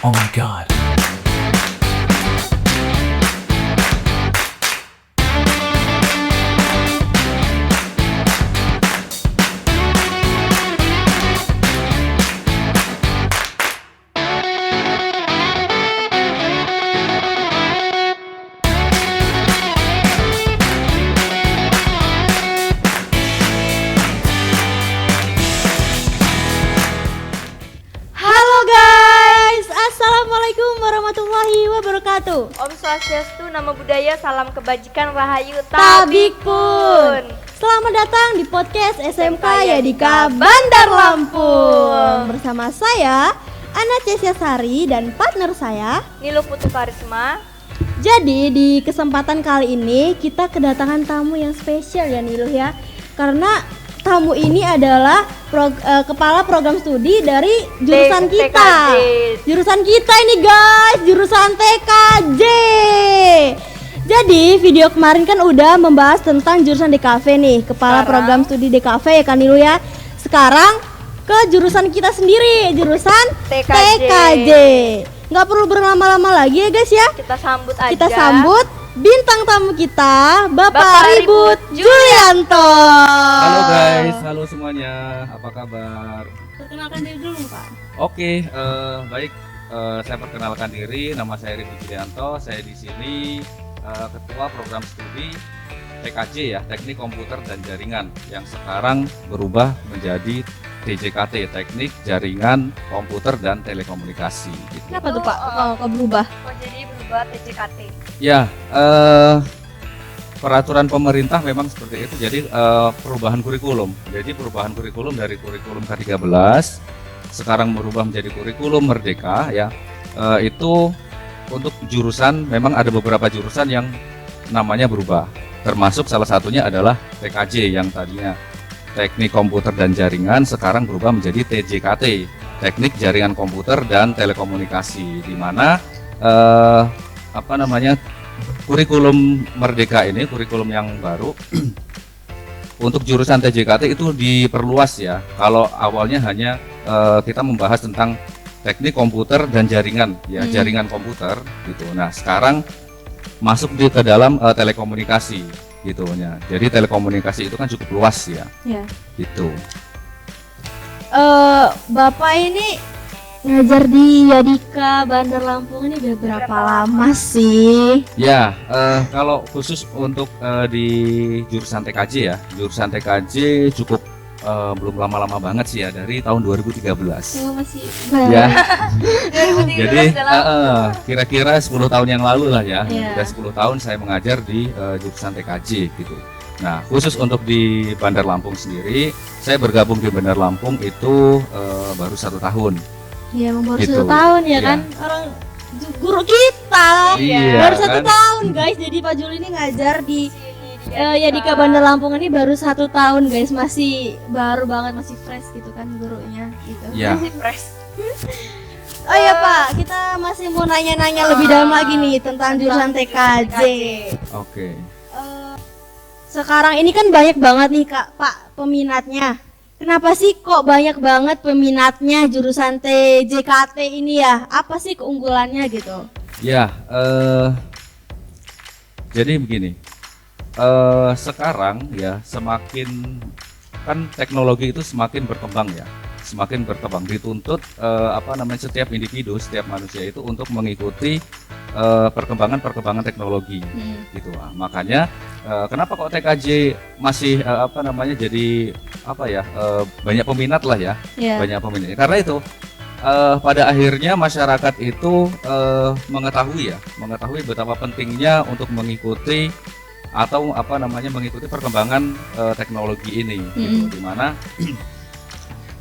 Oh my god. Halo guys, assalamualaikum warahmatullahi wabarakatuh. Om Swastiastu, nama budaya, salam kebajikan, rahayu, Tabikpun. Selamat datang di podcast SMK Yadika Bandar Lampung. Bersama saya Ana Cesyasari dan partner saya. Nilu Putu Karisma. Jadi di kesempatan kali ini kita kedatangan tamu yang spesial ya Niluh ya. Karena tamu ini adalah kepala program studi dari jurusan kita. TKJ. Jurusan kita ini guys, jurusan TKJ. Jadi video kemarin kan udah membahas tentang jurusan DKV nih, kepala Sekarang program studi DKV ya kan Nilu ya. Sekarang ke jurusan kita sendiri, jurusan TKJ. Nggak perlu berlama-lama lagi ya guys ya. Kita sambut aja. Kita sambut bintang tamu kita, Bapak Bapak Ribut Ribut Julianto. Halo guys, halo semuanya, apa kabar? Perkenalkan diri dulu Pak. Oke, baik, saya perkenalkan diri, nama saya Ribut Julianto, saya di sini ketua program studi TKJ ya, Teknik Komputer dan Jaringan, yang sekarang berubah menjadi TJKT, Teknik Jaringan Komputer dan Telekomunikasi. Gitu. Kenapa tuh Pak kok berubah? Oh, jadi berubah TJKT. Ya, peraturan pemerintah memang seperti itu. Jadi perubahan kurikulum. Jadi perubahan kurikulum dari kurikulum K13 sekarang berubah menjadi kurikulum Merdeka ya. Itu untuk jurusan, memang ada beberapa jurusan yang namanya berubah. Termasuk salah satunya adalah TKJ yang tadinya Teknik Komputer dan Jaringan sekarang berubah menjadi TJKT, Teknik Jaringan Komputer dan Telekomunikasi, di mana kurikulum Merdeka ini, kurikulum yang baru untuk jurusan TJKT itu diperluas ya. Kalau awalnya hanya kita membahas tentang teknik komputer dan jaringan ya, jaringan komputer gitu. Nah, sekarang masuk ke dalam telekomunikasi gitu ya. Jadi telekomunikasi itu kan cukup luas ya. Ya. Gitu. Bapak ini ngajar di Yadika Bandar Lampung ini udah berapa lama sih? Ya, kalau khusus untuk di jurusan TKJ ya, jurusan TKJ cukup belum lama-lama banget sih ya, dari tahun 2013. Oh, masih Ya, 2013 jadi udah lama. kira-kira 10 tahun yang lalu lah ya. Iya. Udah 10 tahun saya mengajar di jurusan TKJ gitu. Nah, khusus untuk di Bandar Lampung sendiri, saya bergabung di Bandar Lampung itu baru 1 tahun. Iya, baru Gitu. 1 tahun ya Iya. kan? Orang guru kita Iya, baru 1 kan? tahun guys. Jadi Pak Juli ini ngajar di Sini Yadika Bandar Lampung ini baru 1 tahun guys, masih baru banget, masih fresh gitu kan gurunya gitu. Ya, Masih fresh. Oh iya Pak, kita masih mau nanya-nanya lebih dalam lagi nih tentang jurusan TKJ. oke. Sekarang ini kan banyak banget nih Kak, Pak, peminatnya. Kenapa sih kok banyak banget peminatnya jurusan TJKT ini ya? Apa sih keunggulannya gitu? Ya, jadi begini. Sekarang ya semakin kan teknologi itu semakin berkembang ya, semakin berkembang, dituntut setiap individu, setiap manusia itu untuk mengikuti perkembangan teknologi gitu. Makanya kenapa kok TKJ masih jadi banyak peminat lah ya, Ya. banyak peminat. Karena itu pada akhirnya masyarakat itu mengetahui betapa pentingnya untuk mengikuti atau mengikuti perkembangan teknologi ini gitu. Dimana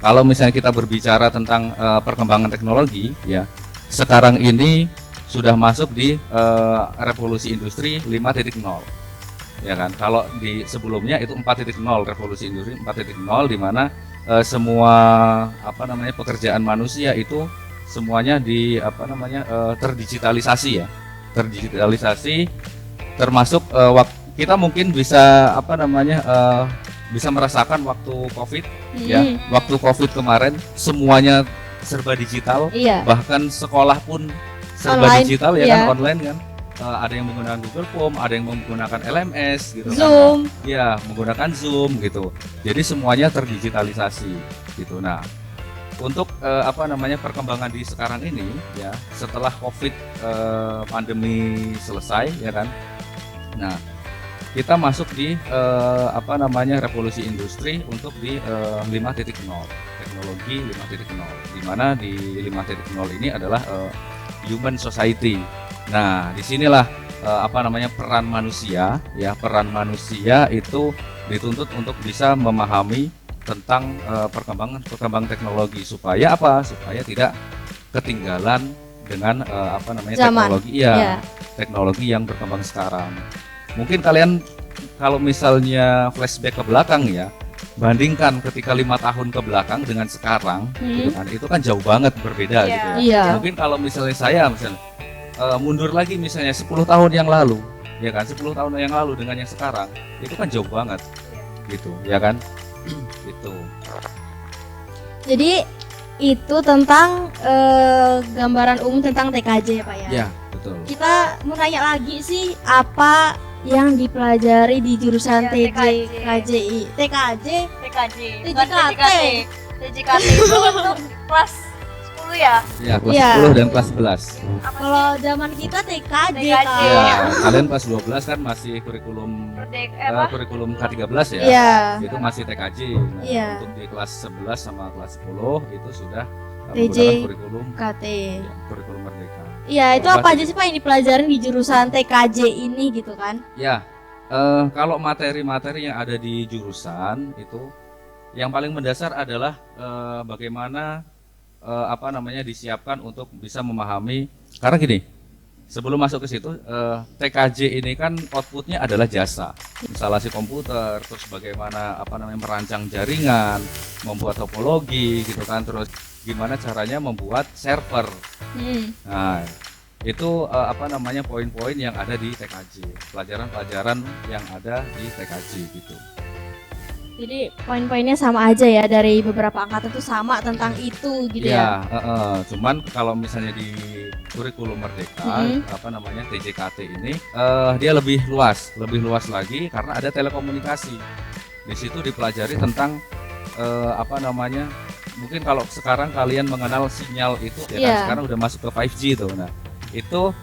kalau misalnya kita berbicara tentang perkembangan teknologi ya, sekarang ini sudah masuk di revolusi industri 5.0 ya kan. Kalau di sebelumnya itu 4.0, revolusi industri 4.0, di mana semua pekerjaan manusia itu semuanya terdigitalisasi ya, terdigitalisasi, termasuk kita mungkin bisa bisa merasakan waktu COVID ya, waktu COVID kemarin semuanya serba digital, Iya. bahkan sekolah pun serba Online, digital ya iya. kan, online kan. Ada yang menggunakan Google Form, ada yang menggunakan LMS gitu Zoom. kan. Ya, menggunakan Zoom gitu. Jadi semuanya terdigitalisasi gitu. Nah, untuk perkembangan di sekarang ini ya, setelah Covid pandemi selesai ya kan. Nah, kita masuk di revolusi industri untuk di 5.0, teknologi 5.0, di mana di 5.0 ini adalah human society. Nah, disinilah peran manusia itu dituntut untuk bisa memahami tentang perkembangan teknologi supaya tidak ketinggalan dengan Zaman. teknologi Iya. teknologi yang berkembang sekarang. Mungkin kalian kalau misalnya flashback ke belakang ya, bandingkan ketika 5 tahun ke belakang dengan sekarang, gitu kan, itu kan jauh banget berbeda gitu ya. Iya. Mungkin kalau misalnya saya mundur lagi misalnya 10 tahun yang lalu, ya kan, 10 tahun yang lalu dengan yang sekarang, itu kan jauh banget, gitu, ya kan, gitu. Jadi itu tentang gambaran umum tentang TKJ ya Pak ya. Ya, betul. Kita mau tanya lagi sih, apa yang dipelajari di jurusan Ya, TKJI? TKJ? TKJ, bukan TJKT. TJKT itu untuk kelas 10 ya. Ya, kelas Iya. 10 dan kelas 11. Apa Kalau zaman kita TKJ TKJ. Kak. Ya, kalian kelas 12 kan masih kurikulum kurikulum K13 ya. Iya. Itu masih TKJ. Nah, Iya. untuk di kelas 11 sama kelas 10 itu sudah TJ. menggunakan kurikulum KT. ya, kurikulum merdeka. Iya, itu apa aja sih Pak yang dipelajarin di jurusan TKJ ini gitu kan? Ya, kalau materi-materi yang ada di jurusan itu yang paling mendasar adalah bagaimana disiapkan untuk bisa memahami, karena gini, sebelum masuk ke situ, TKJ ini kan outputnya adalah jasa, instalasi komputer, terus bagaimana merancang jaringan, membuat topologi gitu kan, terus gimana caranya membuat server. Nah, itu poin-poin yang ada di TKJ, pelajaran-pelajaran yang ada di TKJ gitu. Jadi poin-poinnya sama aja ya, dari beberapa angkatan tuh sama tentang itu gitu ya. Cuman kalau misalnya di kurikulum merdeka, TJKT ini, dia lebih luas lagi karena ada telekomunikasi. Di situ dipelajari tentang mungkin kalau sekarang kalian mengenal sinyal itu, ya kan, sekarang udah masuk ke 5G tuh. Nah, itu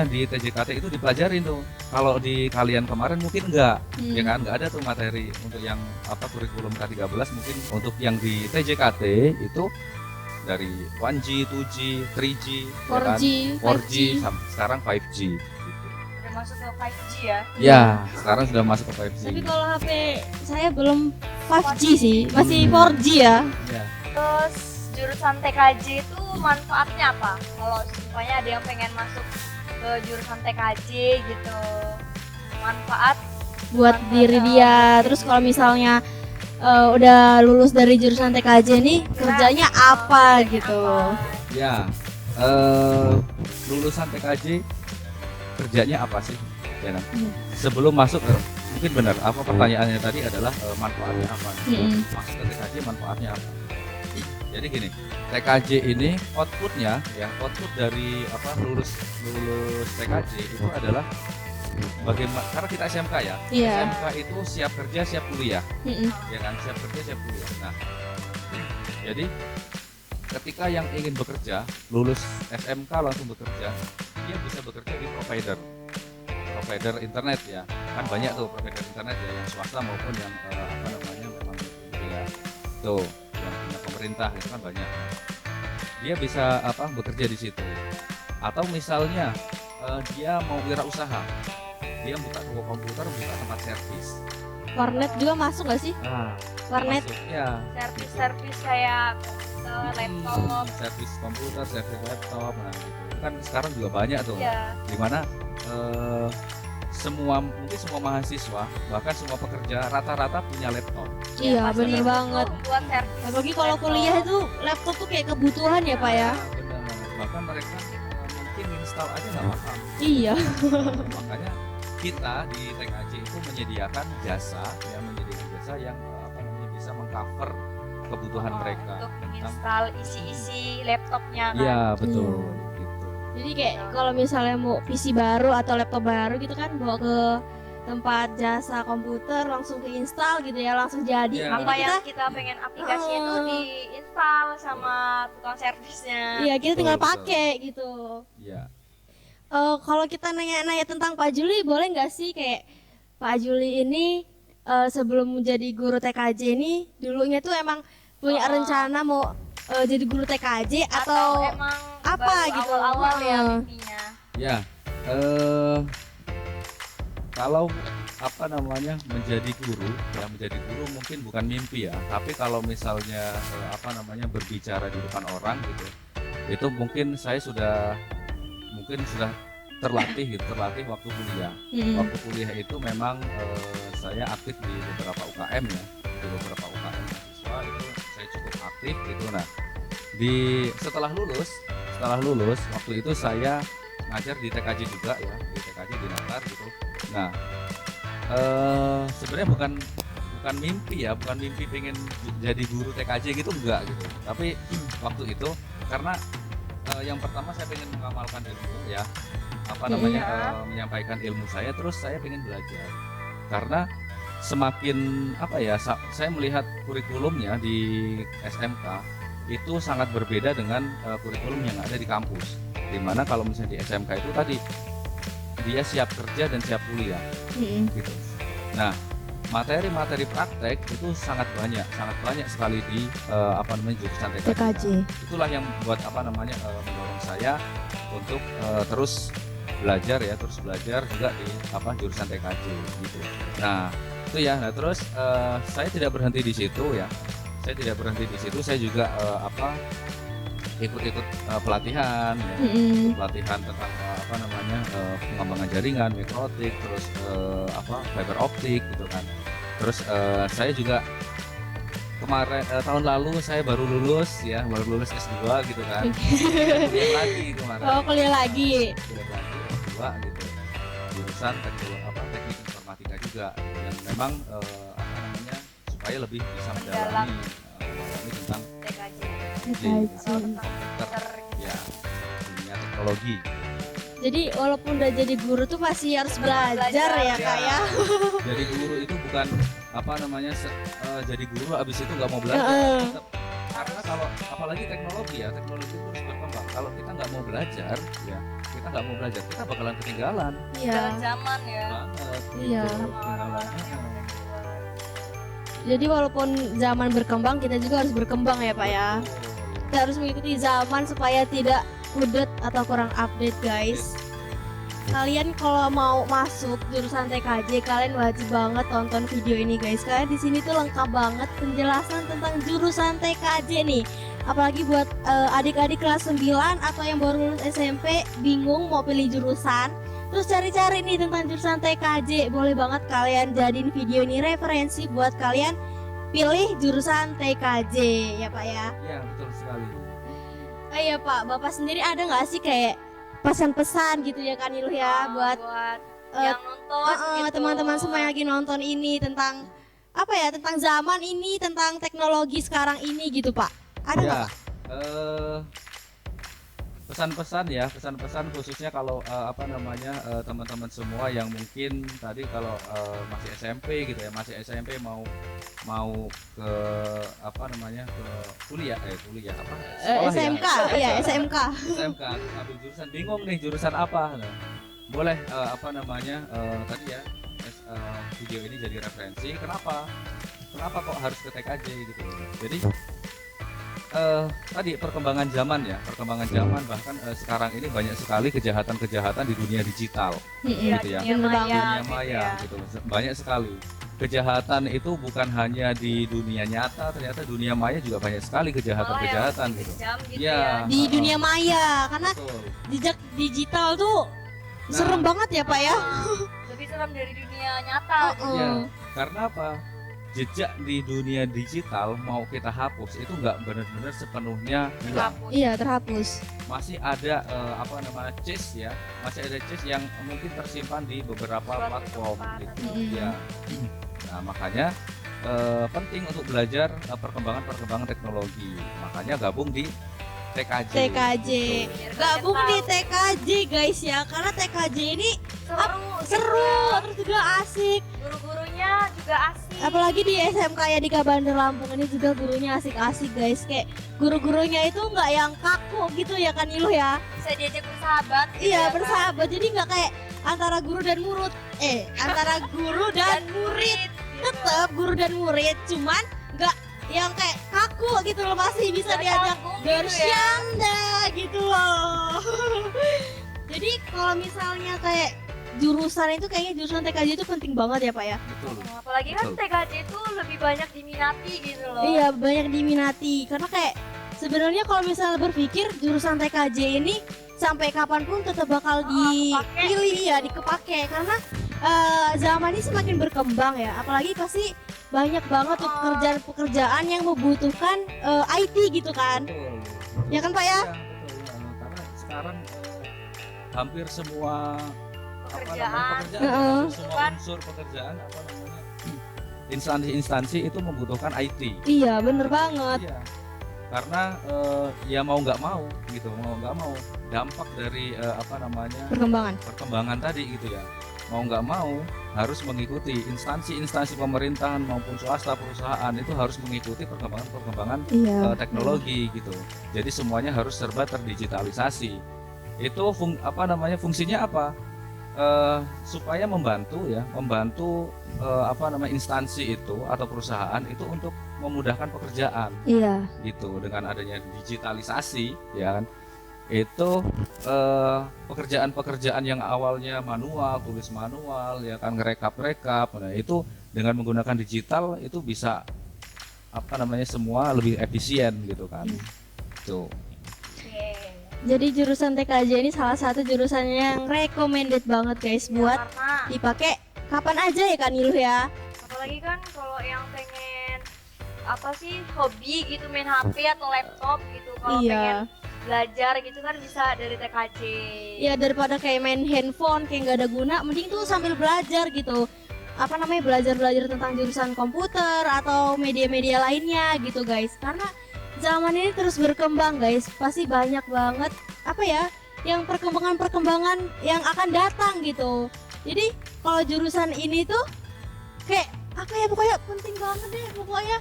di TJKT itu dipelajarin tuh. Kalau di kalian kemarin mungkin enggak, ya kan, enggak ada tuh materi untuk yang kurikulum K13. Mungkin untuk yang di TJKT itu dari 1G, 2G, 3G, 4G, ya kan? 4G, sekarang 5G gitu. Udah masuk ke 5G ya. Ya, sekarang sudah masuk ke 5G. Tapi kalau HP saya belum 5G sih, masih 4G ya. Ya. Terus jurusan TKJ itu manfaatnya apa? Kalau supaya ada yang pengen masuk ke jurusan TKJ gitu, manfaat Buat diri dia. Terus kalau misalnya udah lulus dari jurusan TKJ nih, kerjanya apa gitu? Ya, lulusan TKJ kerjanya apa sih? Ya kan? Sebelum masuk, mungkin benar apa pertanyaannya tadi adalah manfaatnya apa? Masuk ke TKJ manfaatnya apa? Jadi gini, TKJ ini output dari lulus TKJ itu adalah bagaimana, karena kita SMK ya, Iya. SMK itu siap kerja siap kuliah, ya kan, siap kerja siap kuliah. Nah, jadi ketika yang ingin bekerja lulus SMK langsung bekerja, dia bisa bekerja di provider internet ya, kan banyak tuh provider internet ya, yang swasta maupun yang memang ya tuh yang punya pemerintah, itu kan banyak. Dia bisa bekerja di situ. Atau misalnya dia mau wirausaha, dia buka toko komputer, buka tempat servis. Warnet juga masuk gak sih? Nah, Warnet. masuk, ya. servis kayak laptop. Servis komputer, servis laptop, nah gitu. Itu kan sekarang juga banyak tuh. Ya. Dimana mungkin semua mahasiswa, bahkan semua pekerja rata-rata punya laptop. Iya, Pasti bener butuh banget. Buat servis. Apalagi kalau kuliah itu laptop tuh kayak kebutuhan ya Pak ya. Benar. Bahkan mereka mungkin install aja nggak paham. Iya. Makanya kita di TKJ itu menyediakan jasa yang bisa mengcover kebutuhan mereka. Untuk Tentang- install isi-isi laptopnya kan. Iya betul. Iya. Gitu. Jadi kayak kalau misalnya mau PC baru atau laptop baru gitu kan, bawa ke tempat jasa komputer langsung keinstall gitu ya, langsung jadi. Iya. Jadi Apa kita, yang kita pengen aplikasi itu diinstal sama tukang servisnya. iya kita tinggal Betul, pakai gitu. Iya. Kalau kita nanya-nanya tentang Pak Juli, boleh nggak sih kayak Pak Juli ini sebelum menjadi guru TKJ ini dulunya tuh emang punya rencana mau jadi guru TKJ atau emang apa baru gitu? awal-awal ya Heeh. mimpinya. Ya, kalau apa namanya menjadi guru, ya menjadi guru mungkin bukan mimpi ya, tapi kalau misalnya apa namanya berbicara di depan orang gitu, itu mungkin saya sudah terlatih gitu, terlatih waktu kuliah. Waktu kuliah itu memang saya aktif di beberapa UKM ya, di beberapa UKM mahasiswa itu saya cukup aktif gitu. Nah, setelah lulus waktu itu saya ngajar di TKJ juga ya, di TKJ di Natar gitu. Nah, sebenarnya bukan mimpi ya, bukan mimpi pengen jadi guru TKJ gitu enggak gitu. Tapi waktu itu karena yang pertama saya pengen mengamalkan ilmu ya, apa namanya menyampaikan ilmu saya, terus saya pengen belajar. Karena semakin apa ya, saya melihat kurikulumnya di SMK itu sangat berbeda dengan kurikulum yang ada di kampus. Dimana kalau misalnya di SMK itu tadi dia siap kerja dan siap kuliah gitu. Nah, materi-materi praktek itu sangat banyak sekali di apa namanya jurusan TKJ. TKJ. Itulah yang membuat apa namanya mendorong saya untuk terus belajar juga di apa jurusan TKJ gitu. Nah, itu ya. Nah, terus saya tidak berhenti di situ ya. Saya juga ikut-ikut pelatihan ya. Pelatihan tentang apa namanya pengembangan jaringan, mikrotik, terus fiber optik gitu kan. Terus saya juga kemarin tahun lalu saya baru lulus S2 gitu kan. Kuliah lagi kemarin. Oh, kuliah lagi. Kuliah lagi S2 gitu. Jurusan teknik informatika juga, dan memang apa namanya supaya lebih bisa mendalami tentang TKJ. TKJ. Komputer. ya dunia teknologi. Jadi walaupun udah jadi guru tuh masih harus belajar ya Kak ya. Jadi guru itu bukan apa namanya jadi guru abis itu nggak mau belajar. Tetap. Karena kalau apalagi teknologi itu terus berkembang. Kalau kita nggak mau belajar, ya kita bakalan ketinggalan Iya. Jalan zaman ya. banget. Iya. Gitu, Sama ketinggalan. orang-orang yang udah tua. Jadi walaupun zaman berkembang, kita juga harus berkembang ya Pak ya. Betul. Kita harus mengikuti zaman supaya tidak kudet atau kurang update guys. Kalian kalau mau masuk jurusan TKJ, kalian wajib banget tonton video ini guys. Karena di sini tuh lengkap banget penjelasan tentang jurusan TKJ nih. Apalagi buat adik-adik kelas 9 atau yang baru lulus SMP bingung mau pilih jurusan, terus cari-cari nih tentang jurusan TKJ. Boleh banget kalian jadiin video ini referensi buat kalian pilih jurusan TKJ ya Pak ya. Iya, betul sekali. Oh iya Pak, Bapak sendiri ada nggak sih kayak pesan-pesan gitu ya kan Iluh ya buat yang nonton gitu. teman-teman semua yang lagi nonton ini tentang apa ya, tentang zaman ini, tentang teknologi sekarang ini gitu Pak? Ada nggak Ya, Pak? pesan-pesan khususnya kalau apa namanya teman-teman semua yang mungkin tadi kalau masih SMP gitu ya, masih SMP mau ke apa namanya ke kuliah apa sekolah SMK ya SMK. SMK ambil jurusan, bingung nih jurusan apa. Nah, boleh apa namanya tadi ya video ini jadi referensi kenapa kok harus ke TKJ gitu. Jadi tadi perkembangan zaman bahkan sekarang ini banyak sekali kejahatan di dunia digital gitu ya, Dunia dunia maya, maya gitu gitu, banyak sekali kejahatan itu, bukan hanya di dunia nyata, ternyata dunia maya juga banyak sekali kejahatan gitu. Kejam gitu Iya. ya. Di dunia maya karena Betul. jejak digital tuh Nah. serem banget ya Pak ya. Lebih serem dari dunia nyata. Iya, karena apa? Jejak di dunia digital mau kita hapus itu nggak benar-benar sepenuhnya hilang. Hapus. Iya terhapus. Masih ada apa namanya cache ya, masih ada cache yang mungkin tersimpan di beberapa Suatu platform tempat gitu atau- ya. Nah makanya penting untuk belajar perkembangan teknologi. Makanya gabung di TKJ. TKJ. Biar Gabung kalian di tahu. TKJ guys ya, karena TKJ ini seru terus juga asik. guru-gurunya juga asik. Apalagi di SMK ya di Kabandar Lampung ini juga gurunya asik-asik guys. Kayak guru-gurunya itu nggak yang kaku gitu ya kan Ilu ya. Bisa diajak bersahabat gitu Iya ya kan? bersahabat, jadi nggak kayak antara guru dan murid. Antara guru dan murid. gitu. Tetap guru dan murid, cuman nggak yang kayak kaku gitu loh, masih bisa Nggak diajak canggung gitu ya. bercanda gitu loh. Jadi kalau misalnya kayak jurusan itu kayaknya jurusan TKJ itu penting banget ya Pak ya. Betul. Apalagi kan Betul. TKJ itu lebih banyak diminati gitu loh. Iya banyak diminati karena kayak sebenarnya kalau misalnya berpikir jurusan TKJ ini sampai kapanpun tetap bakal kepake. dipilih ya, dikepake karena zaman ini semakin berkembang ya, apalagi pasti banyak banget tuh pekerjaan-pekerjaan yang membutuhkan IT gitu kan. Betul. Ya kan, Pak, ya? Iya, betul. Karena sekarang hampir semua Pekerjaan. Heeh. semua unsur pekerjaan instansi-instansi itu membutuhkan IT. Iya bener banget. Iya. Karena ya mau nggak mau gitu, mau nggak mau dampak dari Perkembangan. perkembangan tadi gitu ya. Mau nggak mau harus mengikuti instansi-instansi pemerintahan maupun swasta perusahaan itu harus mengikuti perkembangan Iya. teknologi gitu. Jadi semuanya harus serba terdigitalisasi. Itu fungsinya apa? Supaya membantu instansi itu atau perusahaan itu untuk memudahkan pekerjaan Iya. gitu. Dengan adanya digitalisasi ya kan, itu pekerjaan-pekerjaan yang awalnya manual, tulis manual ya kan, ngerekap, nah itu dengan menggunakan digital itu bisa semua lebih efisien gitu kan. Tuh. Oke. Jadi jurusan TKJ ini salah satu jurusan yang recommended banget guys Ya, buat karena dipakai kapan aja ya kan Ilu ya. apalagi kan kalau yang pengen hobi gitu main HP atau laptop gitu, kalau Iya. pengen belajar gitu kan bisa dari TKJ. Ya daripada kayak main handphone kayak nggak ada guna, mending tuh sambil belajar gitu. Belajar tentang jurusan komputer atau media-media lainnya gitu guys. Karena zaman ini terus berkembang guys, pasti banyak banget yang perkembangan yang akan datang gitu. Jadi kalau jurusan ini tuh kayak pokoknya penting banget deh pokoknya.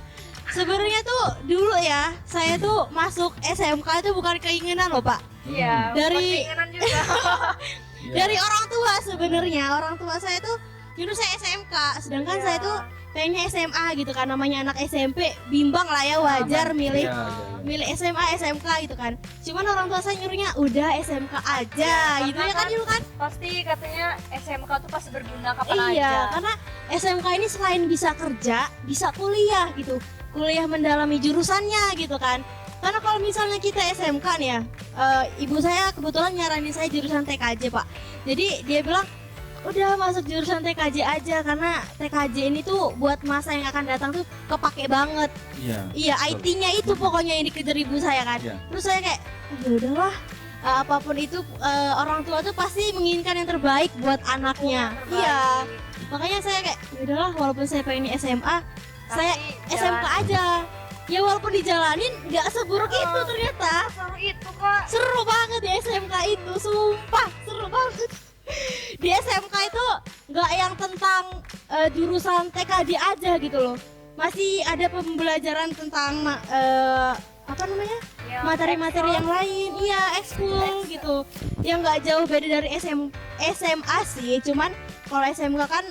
Sebenarnya tuh dulu ya saya tuh masuk SMK itu bukan keinginan loh Pak. Iya, Dari- keinginan juga. Iya. Dari orang tua sebenarnya, orang tua saya tuh nyuruh saya SMK, sedangkan Iya. saya tuh pengennya SMA gitu kan, namanya anak SMP bimbang lah ya, wajar milih Iya, iya. milih SMA SMK gitu kan. Cuman orang tua saya nyuruhnya udah SMK aja gitu ya kan dulu kan. Pasti katanya SMK tuh pasti berguna kapan aja. Iya, karena SMK ini selain bisa kerja, bisa kuliah gitu. Kuliah mendalami jurusannya gitu kan. Karena kalau misalnya kita SMK nih ya, ibu saya kebetulan nyaranin saya jurusan TKJ Pak. Jadi dia bilang udah masuk jurusan TKJ aja karena TKJ ini tuh buat masa yang akan datang tuh kepake banget. Iya. Iya, betul. IT-nya itu pokoknya yang dikejar ibu saya kan. Iya. Terus saya kayak ya udahlah, apapun itu orang tua tuh pasti menginginkan yang terbaik buat anaknya. Yang terbaik. Iya. Makanya saya kayak ya udahlah, walaupun saya pengen SMA, saya Tapi SMK jalan- aja. Ya walaupun dijalanin nggak seburuk Oh. itu ternyata. Seru itu kok. Seru banget di SMK itu, sumpah seru banget. Di SMK itu nggak yang tentang jurusan TKJ aja gitu loh. Masih ada pembelajaran tentang Ya, materi-materi yang lain. Iya, ekskul gitu. Yang nggak jauh beda dari SMA sih. Cuman kalau SMK kan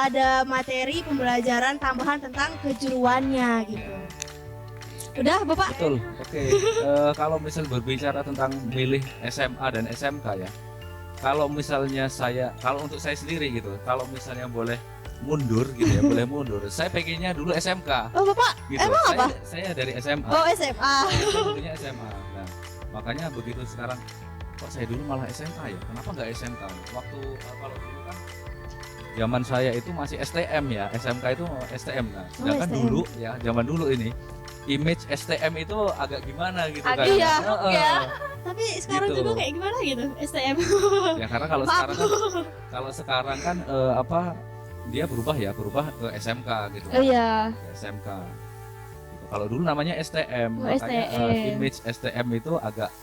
ada materi pembelajaran tambahan tentang kejuruannya gitu. Udah, Bapak? Betul. Oke. Kalau misal berbicara tentang milih SMA dan SMK ya. Kalau misalnya kalau untuk saya sendiri gitu, kalau misalnya boleh mundur gitu ya, boleh mundur. Saya pengennya dulu SMK Oh, Bapak, gitu. emang apa? Saya dari SMA. Oh, SMA. Saya dulunya SMA. Nah, makanya begitu sekarang kok saya dulu malah SMK ya? Kenapa nggak SMK? Waktu kalau dulu kan zaman saya itu masih STM ya, SMK itu STM. Nah, sedangkan STM. dulu ya, zaman dulu ini image STM itu agak gimana gitu kan. Agak Iya, Heeh. ya. Tapi sekarang Gitu. juga kayak gimana gitu STM. Ya karena kalau Maaf. sekarang kan dia berubah ke SMK gitu. Oh iya. Ke SMK. Gitu. Kalau dulu namanya STM, Oh, makanya STM. image STM itu agak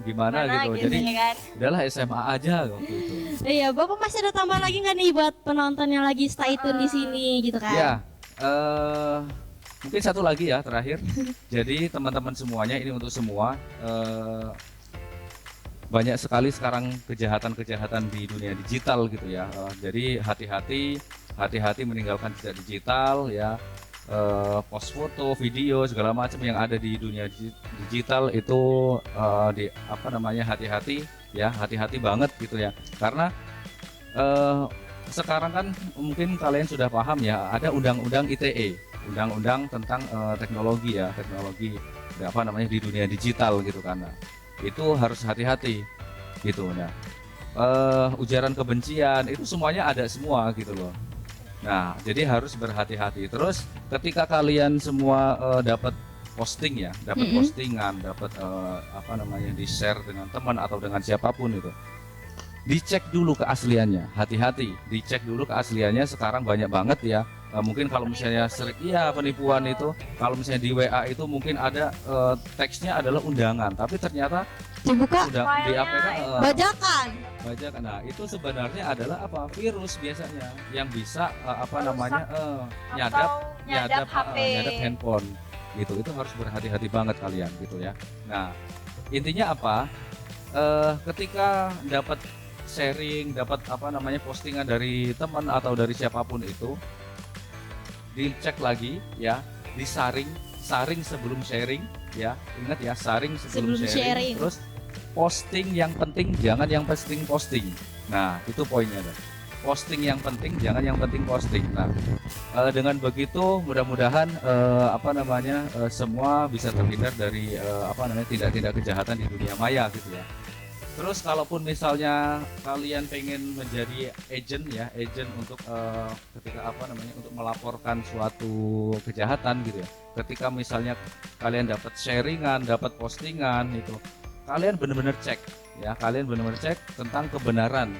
gimana Mana gitu. Jadi ya kan? udahlah SMA aja waktu itu. Iya, Bapak masih ada tambahan lagi nggak nih buat penonton yang lagi stay tune di sini gitu kan? Ya, mungkin satu lagi ya terakhir. Jadi teman-teman semuanya ini untuk semua, banyak sekali sekarang kejahatan-kejahatan di dunia digital gitu ya. Jadi hati-hati meninggalkan jejak digital ya. Post foto, video segala macam yang ada di dunia digital itu hati-hati banget gitu ya. Karena sekarang kan mungkin kalian sudah paham ya, ada undang-undang ITE, undang-undang tentang teknologi di dunia digital gitu kan. Nah, itu harus hati-hati gitu. Nah, ujaran kebencian itu semuanya ada semua gitu loh. Nah, jadi harus berhati-hati. Terus ketika kalian semua dapat posting ya, dapat postingan, dapat di-share dengan teman atau dengan siapapun itu, dicek dulu keasliannya. Hati-hati, dicek dulu keasliannya. Sekarang banyak banget ya. Mungkin kalau misalnya penipuan itu, kalau misalnya di WA itu mungkin ada teksnya adalah undangan, tapi ternyata Dibuka sudah di APK bajakan. bajakan. Nah, itu sebenarnya adalah virus biasanya yang bisa nyadap handphone gitu. Itu harus berhati-hati banget kalian gitu ya. Nah, intinya apa? Ketika dapat sharing, dapat postingan dari teman atau dari siapapun itu, dicek lagi ya, saring sebelum sharing ya. Ingat ya, saring sebelum sharing. Terus posting yang penting, jangan yang posting. Nah, itu poinnya dah. Posting yang penting, jangan yang penting posting. Nah, dengan begitu mudah-mudahan semua bisa terhindar dari tindak-tindak kejahatan di dunia maya gitu ya. Terus kalaupun misalnya kalian pengen menjadi agent untuk untuk melaporkan suatu kejahatan gitu ya. Ketika misalnya kalian dapat sharingan, dapat postingan itu, kalian benar-benar cek tentang kebenaran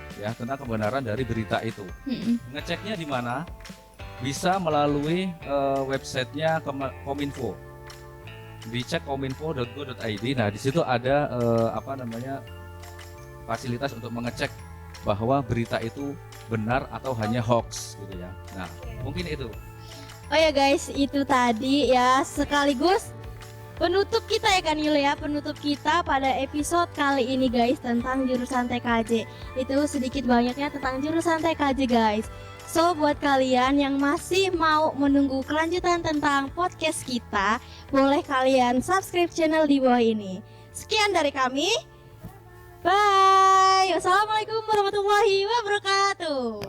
dari berita itu. Ngeceknya di mana? Bisa melalui websitenya Kominfo. Dicek kominfo.go.id. Nah, di situ ada fasilitas untuk mengecek bahwa berita itu benar atau hanya hoax gitu ya. Nah, mungkin itu. Oh ya guys, itu tadi ya sekaligus penutup kita ya kan Yul ya, penutup kita pada episode kali ini guys tentang jurusan TKJ. Itu sedikit banyaknya tentang jurusan TKJ guys. So buat kalian yang masih mau menunggu kelanjutan tentang podcast kita, boleh kalian subscribe channel di bawah ini. Sekian dari kami. Bye. Wassalamualaikum warahmatullahi wabarakatuh.